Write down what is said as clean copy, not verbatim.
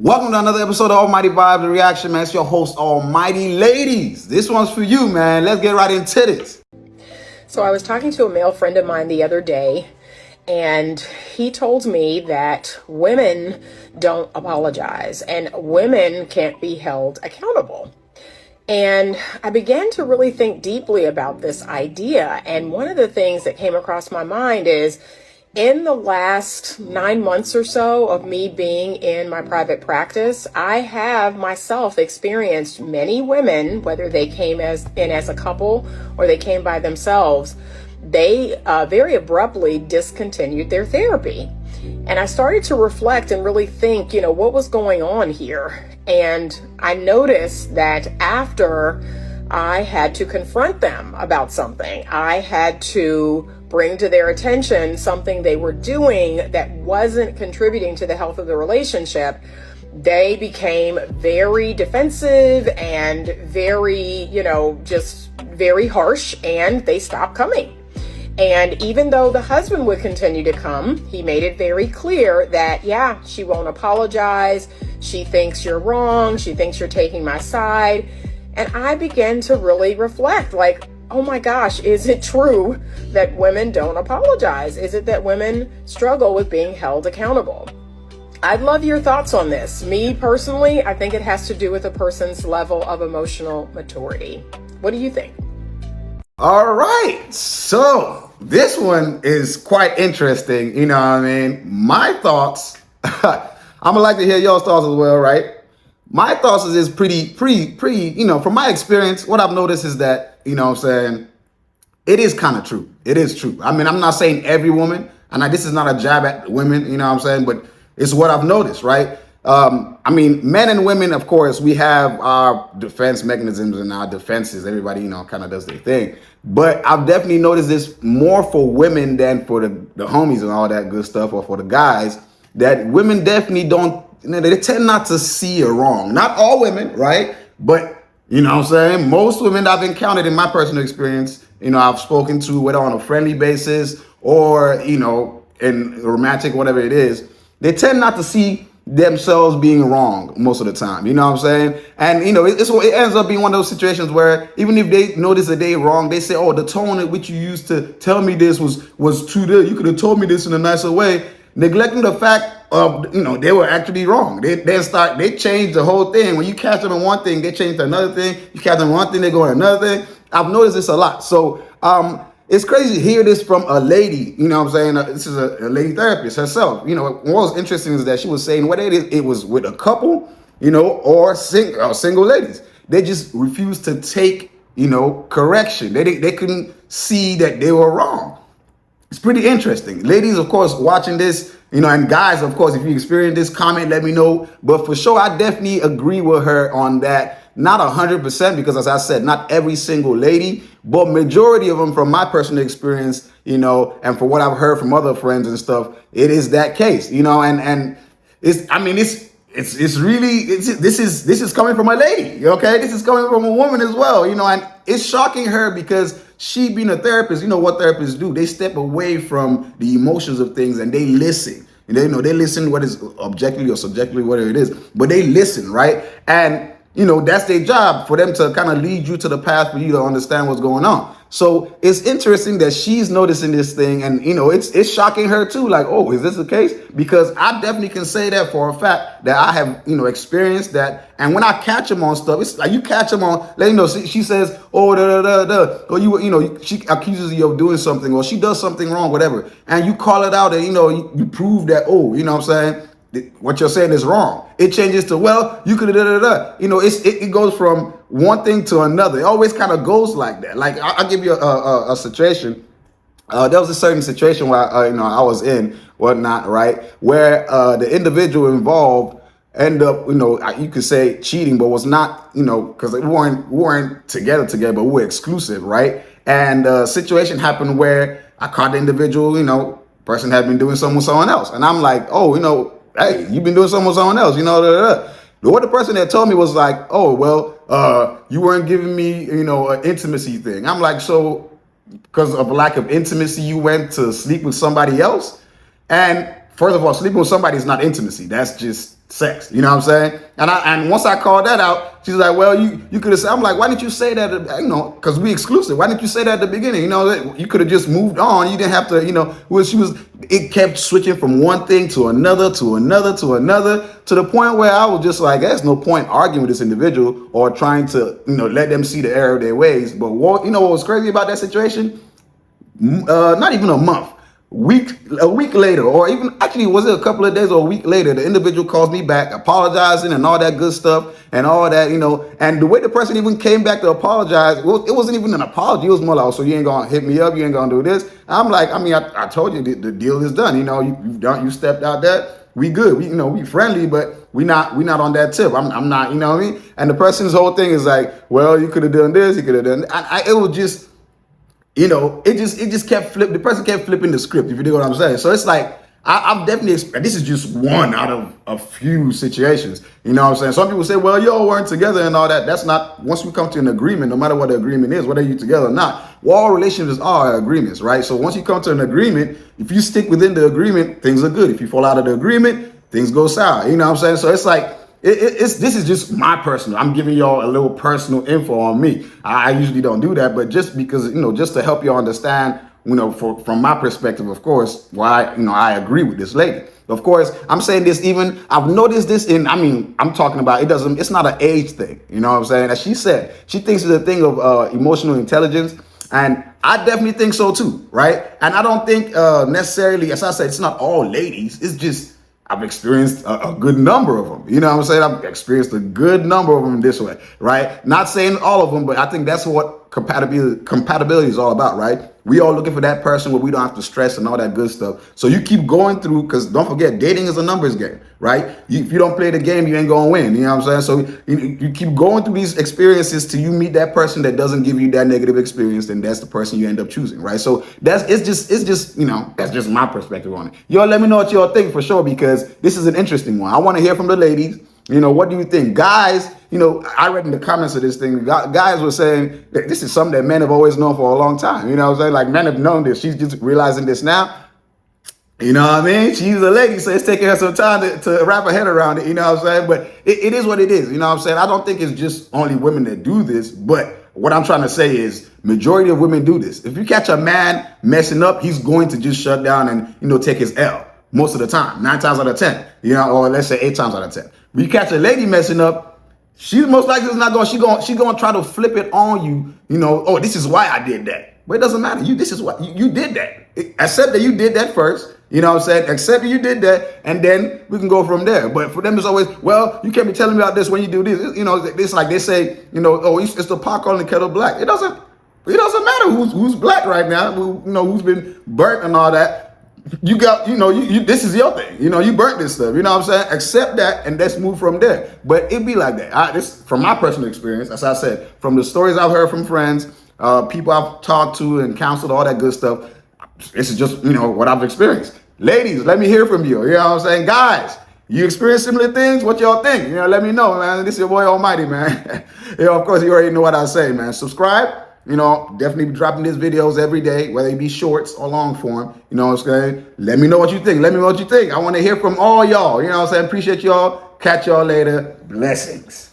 Welcome to another episode of Almighty Vibes and Reaction, man. It's your host, Almighty Ladies. This one's for you, man. Let's get right into this. So I was talking to a male friend of mine the other day, and he told me that women don't apologize and women can't be held accountable. And I began to really think deeply about this idea. And one of the things that came across my mind is, in the last 9 months or so of me being in my private practice, I have myself experienced many women, whether they came in as a couple or they came by themselves, they very abruptly discontinued their therapy. And I started to reflect and really think, what was going on here? And I noticed that after I had to confront them about something, I had to bring to their attention something they were doing that wasn't contributing to the health of the relationship, they became very defensive and very, just very harsh, and they stopped coming. And even though the husband would continue to come, he made it very clear that, she won't apologize. She thinks you're wrong. She thinks you're taking my side. And I began to really reflect, oh my gosh, is it true that women don't apologize? Is it that women struggle with being held accountable? I'd love your thoughts on this. Me personally, I think it has to do with a person's level of emotional maturity. What do you think? All right. So this one is quite interesting. You know what I mean? My thoughts, I'm going to like to hear y'all's thoughts as well, right? My thoughts is pretty, from my experience, what I've noticed is that, it is kind of true. It is true. I mean, I'm not saying every woman, and this is not a jab at women, but it's what I've noticed, right? Men and women, of course, we have our defense mechanisms and our defenses. Everybody, kind of does their thing. But I've definitely noticed this more for women than for the homies and all that good stuff, or for the guys, that women definitely don't, they tend not to see a wrong. Not all women, right? But, most women I've encountered in my personal experience, I've spoken to, whether on a friendly basis or, in romantic, whatever it is, they tend not to see themselves being wrong most of the time. You know what I'm saying? And, it ends up being one of those situations where even if they notice that they're wrong, they say, oh, the tone at which you used to tell me this was too good. You could have told me this in a nicer way, neglecting the fact of, they were actually wrong. They change the whole thing. When you catch them in one thing, they change to another thing. You catch them in one thing, they go in another thing. I've noticed this a lot. So it's crazy to hear this from a lady. This is a lady therapist herself. What was interesting is that she was saying whether it was with a couple, or single ladies. They just refused to take, correction. They couldn't see that they were wrong. It's pretty interesting. Ladies, of course, watching this, and guys, of course, if you experience this, comment, let me know. But for sure, I definitely agree with her on that. Not 100%, because as I said, not every single lady, but majority of them, from my personal experience, and for what I've heard from other friends and stuff, it is that case, and this is coming from a lady, okay? This is coming from a woman as well, and it's shocking her because she being a therapist, what therapists do, they step away from the emotions of things and they listen. And they listen, what is objectively or subjectively, whatever it is, but they listen, right? And that's their job, for them to kind of lead you to the path for you to understand what's going on. So it's interesting that she's noticing this thing, and it's shocking her too. Like, oh, is this the case? Because I definitely can say that for a fact that I have experienced that. And when I catch them on stuff, it's like you catch them on. She says, oh, or she accuses you of doing something, or she does something wrong, whatever, and you call it out, and you prove that, oh, what you're saying is wrong. It changes to, well, you could it goes from one thing to another. It always kind of goes like that. Like I'll give you a situation. There was a certain situation where I was in whatnot, right, where the individual involved ended up, you could say cheating, but was not, because we weren't together, but we were exclusive, right? And the situation happened where I caught the individual, person had been doing something with someone else, and I'm like, oh, hey, you've been doing something with someone else, What the person had told me was like, oh, well, you weren't giving me, an intimacy thing. I'm like, so because of a lack of intimacy, you went to sleep with somebody else? And first of all, sleeping with somebody is not intimacy. That's just sex. You know what I'm saying? And once I called that out, she's like, well, you could have said, I'm like, why didn't you say that? Because we exclusive. Why didn't you say that at the beginning? You could have just moved on. You didn't have to, it kept switching from one thing to another, to another, to another, to the point where I was just like, there's no point arguing with this individual or trying to, let them see the error of their ways. But what was crazy about that situation? Not even a month. A week later, or even actually was it a couple of days or a week later, the individual calls me back apologizing and all that good stuff and all that, and the way the person even came back to apologize, well, it wasn't even an apology. It was more like, oh, so you ain't gonna hit me up, you ain't gonna do this. I'm like, I told you the deal is done. You stepped out there, we good, we friendly, but we not on that tip. I'm not, you know what I mean? And the person's whole thing is like, well, you could have done this, you could have done that. It was just, it just kept flipping. The person kept flipping the script, if you know what I'm saying. So it's like, I've definitely, this is just one out of a few situations. You know what I'm saying? Some people say, well, y'all weren't together and all that. That's not, once we come to an agreement, no matter what the agreement is, whether you're together or not, well, all relationships are agreements, right? So once you come to an agreement, if you stick within the agreement, things are good. If you fall out of the agreement, things go sour. You know what I'm saying? So it's like, this is just my personal. I'm giving y'all a little personal info on me. I usually don't do that, but just because, just to help you understand, from my perspective, of course, why, I agree with this lady. Of course, I'm saying this I've noticed this I'm talking about, it's not an age thing. You know what I'm saying? As she said, she thinks it's a thing of emotional intelligence. And I definitely think so too, right? And I don't think necessarily, as I said, it's not all ladies. It's just, I've experienced a good number of them. You know what I'm saying? I've experienced a good number of them this way, right? Not saying all of them, but I think that's what compatibility is all about, right? We all looking for that person where we don't have to stress and all that good stuff. So you keep going through, because don't forget, dating is a numbers game, right? If you don't play the game, you ain't going to win. You know what I'm saying? So you keep going through these experiences till you meet that person that doesn't give you that negative experience, and that's the person you end up choosing, right? So it's just that's just my perspective on it. Y'all let me know what y'all think for sure, because this is an interesting one. I want to hear from the ladies. What do you think? Guys, I read in the comments of this thing, guys were saying that this is something that men have always known for a long time. You know what I'm saying? Like, men have known this. She's just realizing this now. You know what I mean? She's a lady, so it's taking her some time to wrap her head around it. You know what I'm saying? But it is what it is. You know what I'm saying? I don't think it's just only women that do this, but what I'm trying to say is majority of women do this. If you catch a man messing up, he's going to just shut down and, take his L most of the time, 9 times out of 10, or let's say 8 times out of 10. When you catch a lady messing up, she's most likely not going. She going to try to flip it on you. Oh, this is why I did that. But it doesn't matter. This is what you did that. Accept that you did that first. You know what I'm saying? Accept that you did that, and then we can go from there. But for them, it's always, well, you can't be telling me about this when you do this. It's like they say, oh, it's the pot calling the kettle black. It doesn't matter who's black right now. Who's been burnt and all that. You got, this is your thing. You burnt this stuff. You know what I'm saying? Accept that and let's move from there. But it be like that. This from my personal experience, as I said, from the stories I've heard from friends, people I've talked to and counseled, all that good stuff. This is just, what I've experienced. Ladies, let me hear from you. You know what I'm saying? Guys, you experience similar things? What y'all think? Let me know, man. This is your boy Almighty, man. Of course, you already know what I say, man. Subscribe. Definitely be dropping these videos every day, whether it be shorts or long form. You know what I'm saying? Let me know what you think. Let me know what you think. I want to hear from all y'all. You know what I'm saying? Appreciate y'all. Catch y'all later. Blessings.